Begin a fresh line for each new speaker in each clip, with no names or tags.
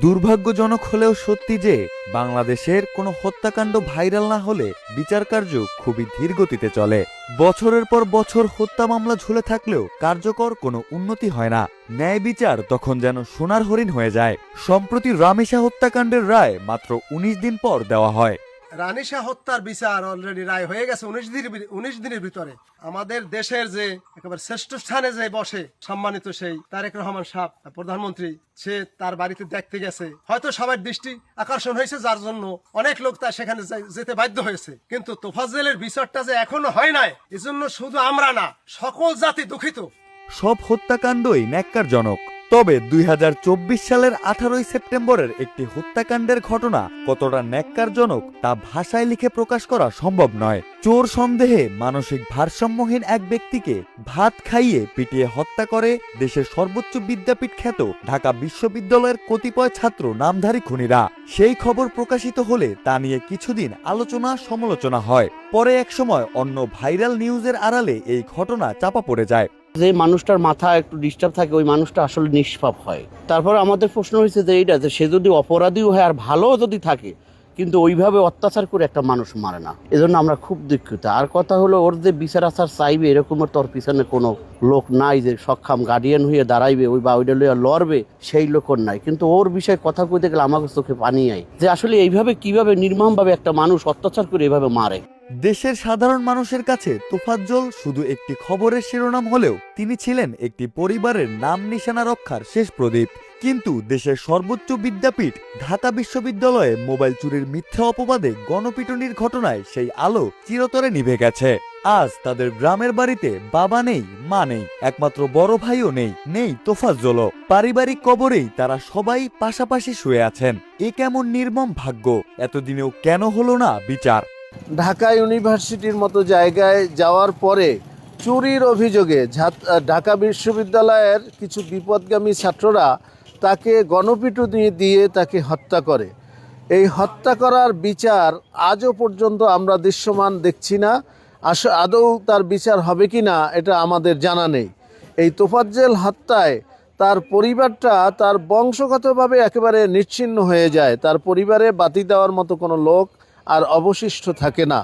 দুর্ভাগ্যজনক হলেও সত্যি যে বাংলাদেশের কোনো হত্যাকাণ্ড ভাইরাল না হলে বিচার কার্য খুবই ধীর গতিতে চলে। বছরের পর বছর হত্যা মামলা ঝুলে থাকলেও কার্যকর কোনো উন্নতি হয় না। ন্যায় বিচার তখন যেন সোনার হরিণ হয়ে যায়। সম্প্রতি রামেসা হত্যাকাণ্ডের রায় মাত্র ১৯ দিন পর দেওয়া হয়।
রানিশা হত্যার বিচার অলরেডি রায় হয়ে গেছে ১৯ দিনের ভিতরে। আমাদের দেশের যে একেবারে শ্রেষ্ঠ স্থানে যে বসে সম্মানিত সেই তারেক রহমান সাহেব প্রধানমন্ত্রী, সে তার বাড়িতে দেখতে গেছে। হয়তো সবার দৃষ্টি আকর্ষণ হয়েছে, যার জন্য অনেক লোক তার সেখানে যেতে বাধ্য হয়েছে। কিন্তু তোফাজ্জলের বিচারটা যে এখনো হয় নাই, এজন্য শুধু আমরা না, সকল জাতি দুঃখিত।
সব হত্যাকাণ্ডই ন্যাক্কারজনক। তবে ২০২৪ সালের ১৮ সেপ্টেম্বরের একটি হত্যাকাণ্ডের ঘটনা কতটা ন্যাক্কারজনক তা ভাষায় লিখে প্রকাশ করা সম্ভব নয়। চোর সন্দেহে মানসিক ভারসাম্যহীন এক ব্যক্তিকে ভাত খাইয়ে পিটিয়ে হত্যা করে দেশের সর্বোচ্চ বিদ্যাপীঠ খ্যাত ঢাকা বিশ্ববিদ্যালয়ের কতিপয় ছাত্র নামধারী খুনিরা। সেই খবর প্রকাশিত হলে তা নিয়ে কিছুদিন আলোচনা সমালোচনা হয়। পরে একসময় অন্য ভাইরাল নিউজের আড়ালে এই ঘটনা চাপা পড়ে যায়।
যে মানুষটার মাথা একটু ডিস্টার্ব থাকে ওই মানুষটা আসলে নিষ্পাপ হয়। তারপর আমাদের প্রশ্ন হয়েছে যে এইটা যে সে যদি অপরাধীও হয় আর ভালো যদি থাকে, কিন্তু ওইভাবে অত্যাচার করে একটা মানুষ মারে না। এজন্য আমরা খুব দুঃখিত। আর কথা হলো ওর যে বিচার আচার চাইবে এরকমের তোর পিছনে কোনো লোক নাই যে সক্ষম গার্ডিয়ান হয়ে দাঁড়াইবে ওই বা ওইটা লইয়া লড়বে, সেই লোক নাই। কিন্তু ওর বিষয়ে কথা কইতে গেলে আমাকে চোখে পানি আয় যে আসলে এইভাবে কিভাবে নির্মমভাবে একটা মানুষ অত্যাচার করে এইভাবে মারে।
দেশের সাধারণ মানুষের কাছে তোফাজ্জল শুধু একটি খবরের শিরোনাম হলেও তিনি ছিলেন একটি পরিবারের নাম নিশানা রক্ষার শেষ প্রদীপ। কিন্তু দেশের সর্বোচ্চ বিদ্যাপীঠ ঢাকা বিশ্ববিদ্যালয়ে মোবাইল চুরির মিথ্যা অপবাদে গণপিটুনির ঘটনায় সেই আলো চিরতরে নিভে গেছে। আজ তাদের গ্রামের বাড়িতে বাবা নেই, মা নেই, একমাত্র বড় ভাইও নেই তোফাজ্জলও। পারিবারিক কবরেই তারা সবাই পাশাপাশি শুয়ে আছেন। এ কেমন নির্মম ভাগ্য! এতদিনেও কেন হলো না বিচার?
ঢাকা ইউনিভার্সিটির মতো জায়গায় যাওয়ার পরে চুরির অভিযোগে ঢাকা বিশ্ববিদ্যালয়ের কিছু বিপদগামী ছাত্ররা তাকে গণপিটুনি দিয়ে তাকে হত্যা করে। এই হত্যা করার বিচার আজও পর্যন্ত আমরা দৃশ্যমান দেখছি না। আদৌ তার বিচার হবে কি না এটা আমাদের জানা নেই। এই তোফাজ্জল হত্যায় তার পরিবারটা তার বংশগতভাবে একেবারে নিচ্ছিন্ন হয়ে যায়। তার পরিবারে বাতি দেওয়ার মতো কোনো লোক আর অবশিষ্ট থাকে না।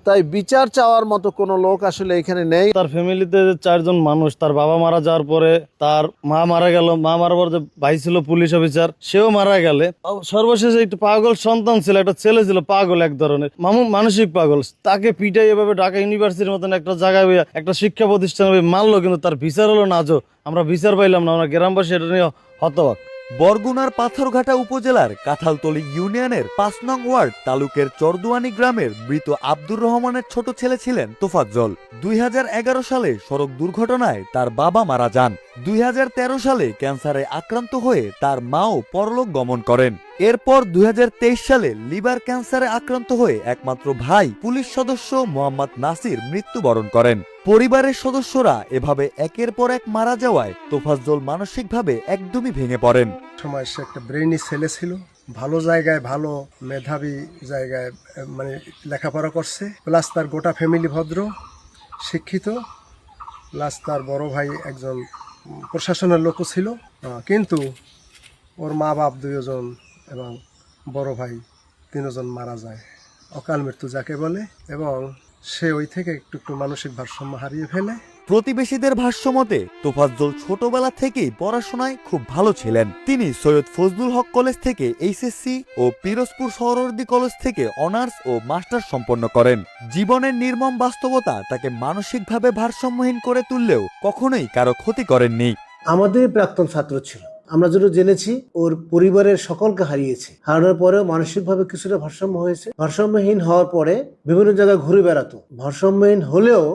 তাই বিচার চাওয়ার মতো কোনো লোক আসলে এখানে নেই।
তার ফ্যামিলিতে ৪ জন মানুষ, তার বাবা মারা যাওয়ার পরে তার মা মারা গেল, মা মারার পর যে ভাই ছিল পুলিশ অফিসার সেও মারা গেলে, সর্বশেষে একটু পাগল সন্তান ছিল, একটা ছেলে ছিল পাগল, এক ধরনের মানসিক পাগল। তাকে পিটাই এভাবে ঢাকা ইউনিভার্সিটির মতন একটা জায়গায় একটা শিক্ষা প্রতিষ্ঠান মারলো, কিন্তু তার বিচার হলো না। আজও আমরা বিচার পাইলাম না। আমরা গ্রামবাসী এটা নিয়ে হতবাক।
বরগুনার পাথরঘাটা উপজেলার কাঁঠালতলী ইউনিয়নের ৫ নং ওয়ার্ড তালুকের চরদুয়ানি গ্রামের মৃত আব্দুর রহমানের ছোট ছেলে ছিলেন তোফাজ্জল। ২০১১ সালে সড়ক দুর্ঘটনায় তার বাবা মারা যান। ২০১৩ সালে ক্যান্সারে আক্রান্ত হয়ে তার মাও পরলোক গমন করেন। এরপর ২০২৩ সালে লিভার ক্যান্সারে আক্রান্ত হয়ে একমাত্র ভাই পুলিশ সদস্য মোহাম্মদ নাসির মৃত্যুবরণ করেন। পরিবারের সদস্যরা এভাবে একের পর এক মারা যাওয়ায় তোফাজ্জল মানসিকভাবে একদমই ভেঙে পড়েন।
সময় সে একটা ব্রেইনি ছেলে ছিল, ভালো জায়গায়, ভালো মেধাবী জায়গায় মানে লেখাপড়া করছে, প্লাস তার গোটা ফ্যামিলি ভদ্র শিক্ষিত, প্লাস তার বড় ভাই একজন প্রশাসনের লোকও ছিল। কিন্তু ওর মা বাপ ২ জন এবং বড় ভাই ৩ জন মারা যায়, অকাল মৃত্যু যাকে বলে, এবং সে ওই থেকে একটু মানসিক ভারসাম্য হারিয়ে ফেলে।
প্রতিবেশীদের ভাষ্যমতে তোফাজ্জল ছোটবেলা থেকেই পড়াশোনায় খুব ভালো ছিলেন। তিনি সৈয়দ ফজলুল হক কলেজ থেকে এইচএসসি ও পিরোজপুর সহরওয়ার্দী কলেজ থেকে অনার্স ও মাস্টার্স সম্পন্ন করেন। জীবনের নির্মম বাস্তবতা তাকে মানসিকভাবে ভারসাম্যহীন করে তুললেও কখনোই কারো ক্ষতি করেননি।
আমাদের প্রাক্তন ছাত্র ছিল, আমরা যেটা জেনেছি ওর পরিবারের সকলকে হারিয়েছে। হারানোর পরেও মানসিকভাবে কিছুটা ভারসাম্য হয়েছে। ভারসাম্যহীন হওয়ার পরে বিভিন্ন জায়গায় ঘুরে বেড়াতো। ভারসাম্যহীন হলেও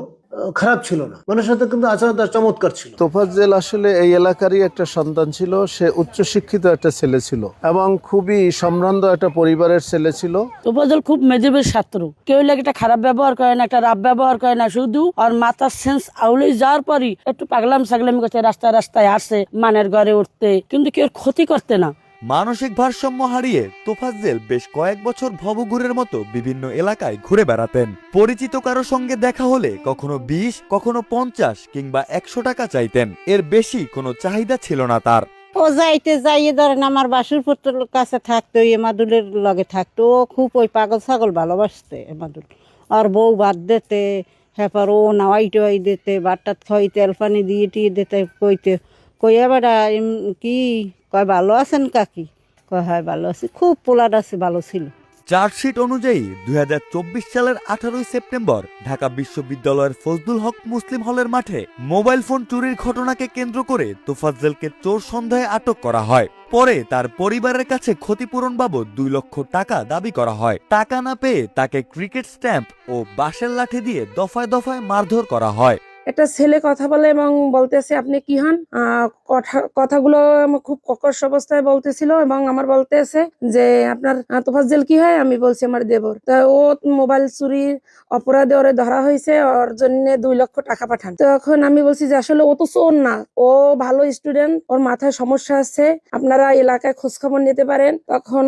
খারাপ ছিল না, মানুষের সাথে কিন্তু আচরণ তার চমৎকার ছিল।
তোফাজ্জল আসলে এই এলাকারই একটা সন্তান ছিল। সে উচ্চশিক্ষিত একটা ছেলে ছিল এবং খুবই সম্ভ্রান্ত একটা পরিবারের ছেলে ছিল।
তোফাজ্জল খুব মেধাবী ছাত্র, কেউ লাগে একটা খারাপ ব্যবহার করে না, একটা রাব ব্যবহার করে না, শুধু আর মাথার সেন্স আউলে যাওয়ার পরই একটু পাগলাম সাগলামি করতে, রাস্তায় রাস্তায় আসে, মানের ঘরে উঠতে, কিন্তু কেউ ক্ষতি করতে না।
মানসিক ভারসাম্য হারিয়ে তোফাজ্জল বেশ কয়েক বছর ভবঘুরের মতো বিভিন্ন এলাকায় ঘুরে বেড়াতেন। পরিচিত কারো সঙ্গে দেখা হলে কখনো ২০, কখনো ৫০ কিংবা ১০০ টাকা চাইতেন। এর বেশি কোনো চাহিদা ছিল না তার।
ও যাইতে যাইয়ে ধরেন আমার বাসুর পুত্রের কাছে থাকতো, এমাদুলের লগে থাকতো। ও খুব ওই পাগল ছাগল ভালোবাসতে এমাদুল। আর বউ ভাত দিতে, হ্যাপার ও নাওয়াই টোয়াই দিতে, বাট্টাত খাওয়াই তেল পানি দিয়ে টিয়ে দিতে, কইতে কইয়া বেড়া কি কয় ভালো আছেন কাকি? কয় হয় ভালো আছি। খুব পোলার আছে, ভালো ছিল।
চার্জশিট অনুযায়ী 2024 সালের 18 সেপ্টেম্বর ঢাকা বিশ্ববিদ্যালয়ের ফজলুল হক মুসলিম হলের মাঠে মোবাইল ফোন চুরির ঘটনাকে কেন্দ্র করে তোফাজ্জলকে চোর সন্দেহে আটক করা হয়। পরে তার পরিবারের কাছে ক্ষতিপূরণ বাবদ 2 লক্ষ টাকা দাবি করা হয়। টাকা না পেয়ে তাকে ক্রিকেট স্ট্যাম্প ও বাঁশের লাঠি দিয়ে দফায় দফায় মারধর করা হয়।
একটা ছেলে কথা বলে এবং বলতেছে আপনি কি হন, কথাগুলো খুব কর্কশ অবস্থায় বলতেছিল এবং আমার বলতেছে যে আপনার তোফাজ্জল কি হয়? আমি বলছি আমার দেবর। তা ও মোবাইল চুরির অপরাধে ওরে ধরা হয়েছে, ওর জন্য 2 লক্ষ টাকা পাঠান। তখন আমি বলছি যে আসলে ও তো চোর না, ও ভালো স্টুডেন্ট, ওর মাথায় সমস্যা আছে, আপনারা এলাকায় খোঁজ খবর নিতে পারেন। তখন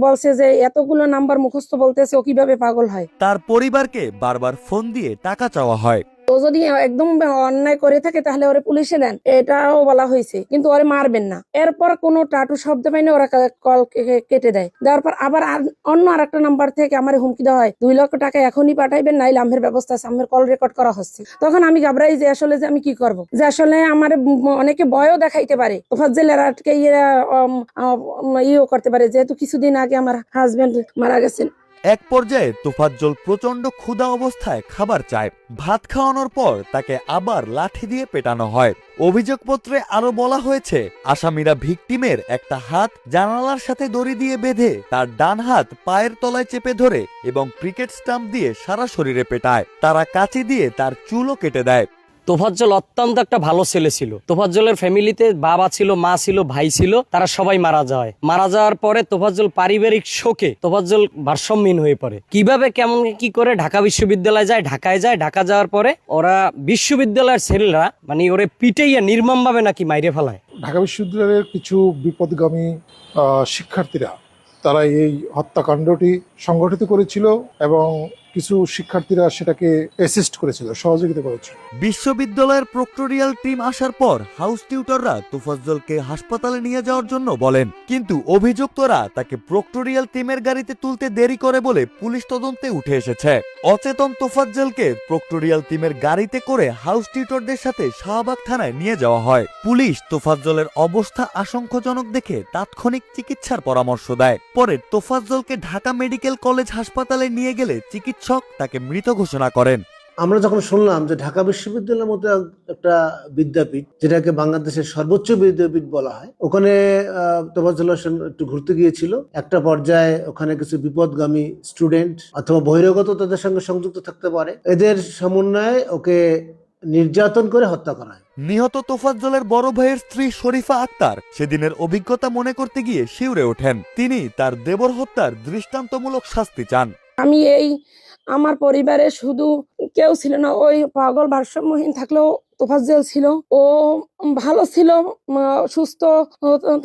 বলছে যে এতগুলো নাম্বার মুখস্থ বলতেছে, ও কিভাবে পাগল হয়।
তার পরিবারকে বারবার ফোন দিয়ে টাকা চাওয়া হয়।
ও যদি একদম অন্যায় করে থাকে তাহলে ওরে পুলিশে দেন, এটাও বলা হয়েছে, কিন্তু ওরে মারবেন না। এরপর কোনো টাটু শব্দ পাইনি, ওরা কল কেটে দেয়। দেওয়ার পর আবার অন্য আরেকটা নাম্বার থেকে আমার হুমকি দেওয়া হয় 2 লক্ষ টাকা এখনই পাঠাইবেন, নাইলে আমের ব্যবস্থা আছে, আমের কল রেকর্ড করা হচ্ছে। তখন আমি ঘাবড়াই যে আসলে যে আমি কি করব, যে আসলে আমার অনেকে ভয়ও দেখাইতে পারে, তোফাজ্জল আটকে ইয়েও করতে পারে, যেহেতু কিছুদিন আগে আমার হাজবেন্ড মারা গেছেন।
এক পর্যায়ে তোফাজ্জল প্রচন্ড ক্ষুধা অবস্থায় খাবার চায়। ভাত খাওয়ানোর পর তাকে আবার লাঠি দিয়ে পেটানো হয়। অভিযোগপত্রে আরো বলা হয়েছে, আসামিরা ভিকটিমের একটা হাত জানালার সাথে দড়ি দিয়ে বেঁধে তার ডান হাত পায়ের তলায় চেপে ধরে এবং ক্রিকেট স্টাম্প দিয়ে সারা শরীরে পেটায়। তারা কাঁচি দিয়ে তার চুলও কেটে দেয়।
তোফাজ্জল অত্যন্ত একটা ভালো ছেলে ছিল। তোফাজ্জলের ফ্যামিলিতে বাবা ছিল, মা ছিল, ভাই ছিল, তারা সবাই মারা যায়। মারা যাওয়ার পরে তোফাজ্জল পারিবারিক শোকে তোফাজ্জল ভারসাম্যহীন হয়ে পড়ে। কিভাবে কেমন কি করে ঢাকা বিশ্ববিদ্যালয়ে যায়, ঢাকায় যায়। ঢাকা যাওয়ার পরে ওরা বিশ্ববিদ্যালয়ের ছেলেরা মানে ওরে পিটাইয়া নির্মমভাবে নাকি মাইরে ফেলায়।
ঢাকা বিশ্ববিদ্যালয়ের কিছু বিপদগামী শিক্ষার্থীরা তারা এই হত্যাকাণ্ডটি সংগঠিত করেছিল এবং কিছু শিক্ষার্থীরা সেটাকে অ্যাসিস্ট করেছিল, সহযোগিতা করেছিল।
বিশ্ববিদ্যালয়ের প্রক্টোরিয়াল টিম আসার পর হাউস টিউটররা তোফাজ্জলকে হাসপাতালে নিয়ে যাওয়ার জন্য বলেন, কিন্তু অভিযুক্তরা তাকে প্রক্টোরিয়াল টিমের গাড়িতে তুলতে দেরি করে বলে পুলিশ তদন্তে উঠে এসেছে। অচেতন তোফাজ্জলকে প্রক্টোরিয়াল টিমের গাড়িতে করে হাউস টিউটরদের সাথে শাহবাগ থানায় নিয়ে যাওয়া হয়। পুলিশ তোফাজ্জলের অবস্থা আশঙ্কাজনক দেখে তাৎক্ষণিক চিকিৎসার পরামর্শ দেয়। পরে তোফাজ্জলকে ঢাকা মেডিকেল কলেজ হাসপাতালে নিয়ে গেলে চিকিৎসক তাকে মৃত ঘোষণা করেন।
আমরা যখন শুনলাম যে ঢাকা বিশ্ববিদ্যালয়ের মতো একটা বিদ্যাপীঠ, যেটাকে বাংলাদেশের সর্বোচ্চ বিদ্যাপীঠ বলা হয়, ওখানে তোফাজ্জল হোসেন একটু ঘুরতে গিয়েছিল। একটা পর্যায়ে ওখানে কিছু বিপদগামী স্টুডেন্ট অথবা বহিরাগত তাদের সঙ্গে সংযুক্ত থাকতে পারে, এদের সমন্বয়ে ওকে নির্যাতন করে হত্যা করা হয়।
নিহত তোফাজ্জলের বড় ভাইয়ের স্ত্রী শরীফা আক্তার সেদিনের অভিজ্ঞতা মনে করতে গিয়ে শিউরে ওঠেন। তিনি তার দেবর হত্যার দৃষ্টান্তমূলক শাস্তি চান।
আমি আমার পরিবারে শুধু কেউ ছিল না, ওই পাগল ভারসাম্যহীন থাকলেও তোফাজ্জল ছিল। ও ভালো ছিল, সুস্থ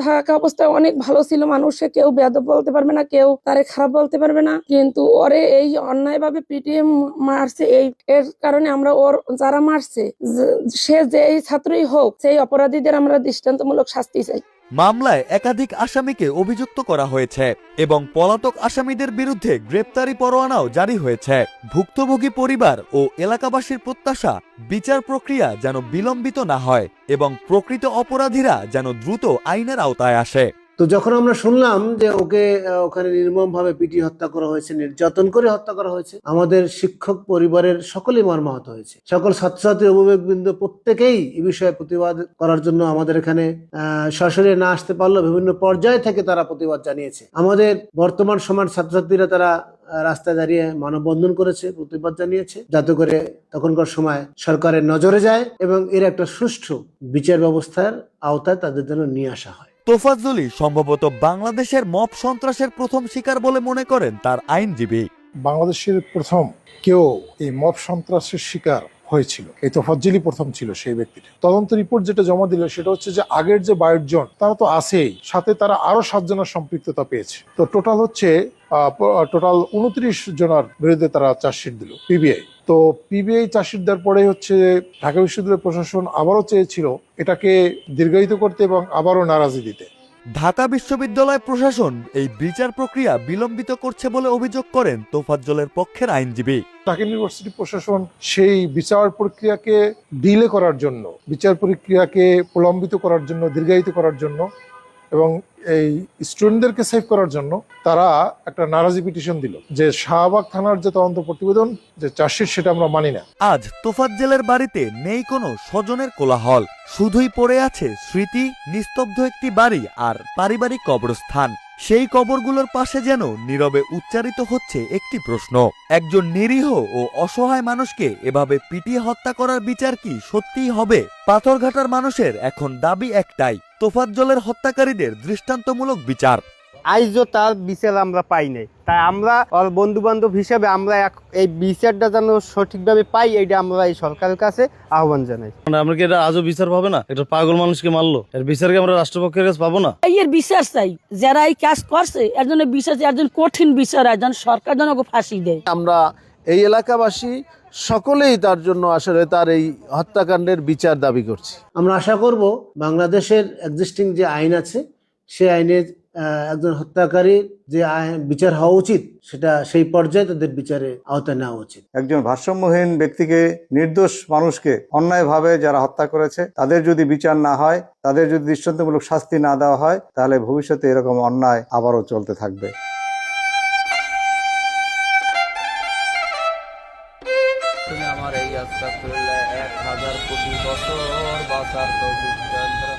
থাকা অবস্থায় অনেক ভালো ছিল। মানুষে কেউ বেয়াদব বলতে পারবে না, কেউ তারে খারাপ বলতে পারবে না, কিন্তু ওরে এই অন্যায়ভাবে পিটিয়ে মারছে। এর কারণে আমরা ওর যারা মারছে, সে যেই ছাত্রই হোক, সেই অপরাধীদের আমরা দৃষ্টান্তমূলক শাস্তি চাই।
মামলায় একাধিক আসামিকে অভিযুক্ত করা হয়েছে এবং পলাতক আসামিদের বিরুদ্ধে গ্রেপ্তারি পরোয়ানাও জারি হয়েছে। ভুক্তভোগী পরিবার ও এলাকাবাসীর প্রত্যাশা, বিচার প্রক্রিয়া যেন বিলম্বিত না হয় এবং প্রকৃত অপরাধীরা যেন দ্রুত আইনের আওতায় আসে।
তো যখন আমরা শুনলাম যে ওকে ওখানে নির্মমভাবে পিটিয়ে হত্যা করা হয়েছে, নির্যাতন করে হত্যা করা হয়েছে, আমাদের শিক্ষক পরিবারের সকলেই মর্মাহত হয়েছে। সকল ছাত্রছাত্রী অভিভাবকবৃন্দ প্রত্যেকেই এই বিষয়ে প্রতিবাদ করার জন্য আমাদের এখানে সরাসরি না আসতে পারলেও বিভিন্ন পর্যায় থেকে তারা প্রতিবাদ জানিয়েছে। আমাদের বর্তমান সমাজ ছাত্রছাত্রীরা তারা রাস্তায় দাঁড়িয়ে মানববন্ধন করেছে, প্রতিবাদ জানিয়েছে, যাতে করে তখনকার সময় সরকারের নজরে যায় এবং এর একটা সুষ্ঠু বিচার ব্যবস্থার আওতায় তাদের জন্য নিয়ে আসা হয়।
তোফাজ্জলই সম্ভবত বাংলাদেশের মব সন্ত্রাসের প্রথম শিকার বলে মনে করেন তার আইনজীবী।
বাংলাদেশের প্রথম কেউ এই মব সন্ত্রাসের শিকার হয়েছিল। এই তোফাজ্জলই প্রথম ছিল সেই ব্যক্তিটা। তদন্ত রিপোর্ট যেটা জমা দিল সেটা হচ্ছে যে আগের যে 22 জন তারা তো আছেই, সাথে তারা আরো 7 জনের সম্পৃক্ততা পেয়েছে। তো টোটাল হচ্ছে 29 জনের বিরুদ্ধে তারা চার্জশিট দিল পিবিআই। তো পিবিআই চার্জশিট দেওয়ার পরে হচ্ছে ঢাকা বিশ্ববিদ্যালয় প্রশাসন আবারও চেয়েছিল এটাকে দীর্ঘায়িত করতে এবং আবারও নারাজি দিতে।
ঢাকা বিশ্ববিদ্যালয় প্রশাসন এই বিচার প্রক্রিয়া বিলম্বিত করছে বলে অভিযোগ করেন তোফাজ্জলের পক্ষের আইনজীবী।
ঢাকা ইউনিভার্সিটি প্রশাসন সেই বিচার প্রক্রিয়াকে ডিলে করার জন্য, বিচার প্রক্রিয়াকে প্রলম্বিত করার জন্য, দীর্ঘায়িত করার জন্য এবং এই স্টুডেন্টদেরকে সেভ করার জন্য তারা একটা নারাজি পিটিশন দিল যে শাহবাগ থানার যে তদন্ত প্রতিবেদন যে চার্জশিট সেটা আমরা মানি না।
আজ তোফাজ্জলের বাড়িতে নেই কোনো স্বজনের কোলাহল, শুধুই পড়ে আছে স্মৃতি, নিস্তব্ধ একটি বাড়ি আর পারিবারিক কবরস্থান। সেই কবরগুলোর পাশে যেন নীরবে উচ্চারিত হচ্ছে একটি প্রশ্ন, একজন নিরীহ ও অসহায় মানুষকে এভাবে পিটিয়ে হত্যা করার বিচার কি সত্যিই হবে? পাথরঘাটার মানুষের এখন দাবি একটাই, তোফাজ্জলের হত্যাকারীদের দৃষ্টান্তমূলক বিচার।
আইজও তার বিচার আমরা পাই নাই, তাই আমরা ওর বন্ধু বান্ধব হিসেবে আমরা এই বিচারটা যেন সঠিকভাবে পাই, এইটা আমরা এই সরকারের কাছে আহ্বান জানাই।
আমরা কি এটা আজও বিচার পাবে না? একটা পাগল মানুষকে মারলো, এর বিচারকে আমরা রাষ্ট্রপক্ষের কাছে পাবো না?
এর বিচার চাই, যারা এই কাজ করছে এর জন্য বিচার চাই, একজন কঠিন বিচার, একজন সরকার যেন ওকে ফাঁসি দেয়।
আমরা এই এলাকাবাসী সকলেই তার জন্য আসলে তার এই হত্যাকাণ্ডের বিচার দাবি করছি।
আমরা আশা করব বাংলাদেশের এক্সিস্টিং যে আইন আছে সেই আইনের একজন হত্যাকারীর যে বিচার হওয়া উচিত সেটা সেই পর্যায়ে তাদের বিচারে আওতায় নেওয়া উচিত।
একজন ভারসাম্যহীন ব্যক্তিকে, নির্দোষ মানুষকে অন্যায়ভাবে যারা হত্যা করেছে তাদের যদি বিচার না হয়, তাদের যদি দৃষ্টান্তমূলক শাস্তি না দেওয়া হয়, তাহলে ভবিষ্যতে এরকম অন্যায় আবারও চলতে থাকবে।
তুমি আমার এই আস্থা করলে 1000 কোটি বছর বাঁচার তৌফিক দান করো।